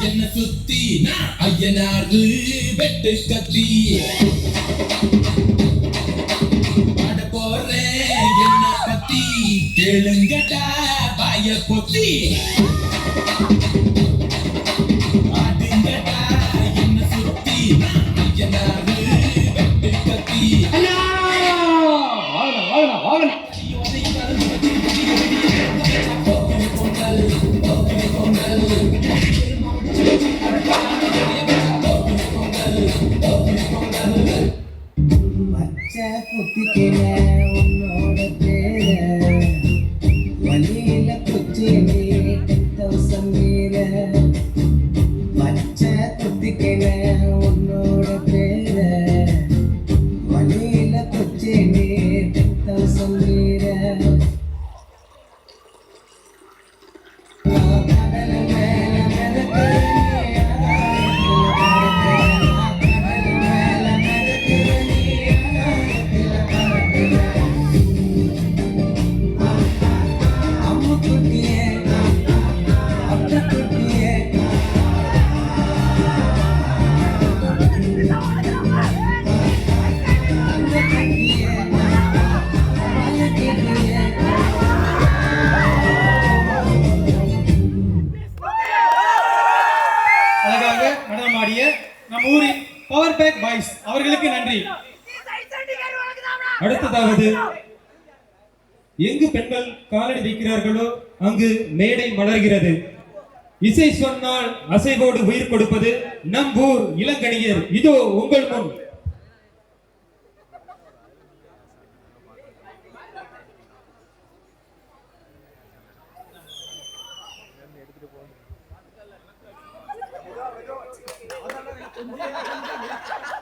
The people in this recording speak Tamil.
என்ன சுத்தி ஐயனாரு வெட்டு கத்தி பாட போறேன் என்ன பத்தி கேளுங்கடா பாய பொத்தி ஆடுங்கடா என்ன சுத்தி ஐயனாரு வெட்டு கத்தி குத்திக்கிற உன்னோட பேர வழியில குச்சி மீற பச்சை குத்திக்கிற உன்னோட பேர வழியில குச்சி மீற அழகாக நடனமாடிய நம் ஊரின் பவர் பேக் பாய்ஸ் அவர்களுக்கு நன்றி. அடுத்ததாவது எங்கு பெண்கள் காலடி வைக்கிறார்களோ அங்கு மேடை மலர்கிறது. இசை சொன்னால் அசைவோடு உயிர் கொடுப்பது நம் ஊர் இளங்கணியர். இதோ உங்கள் முன். எடுத்துட்டு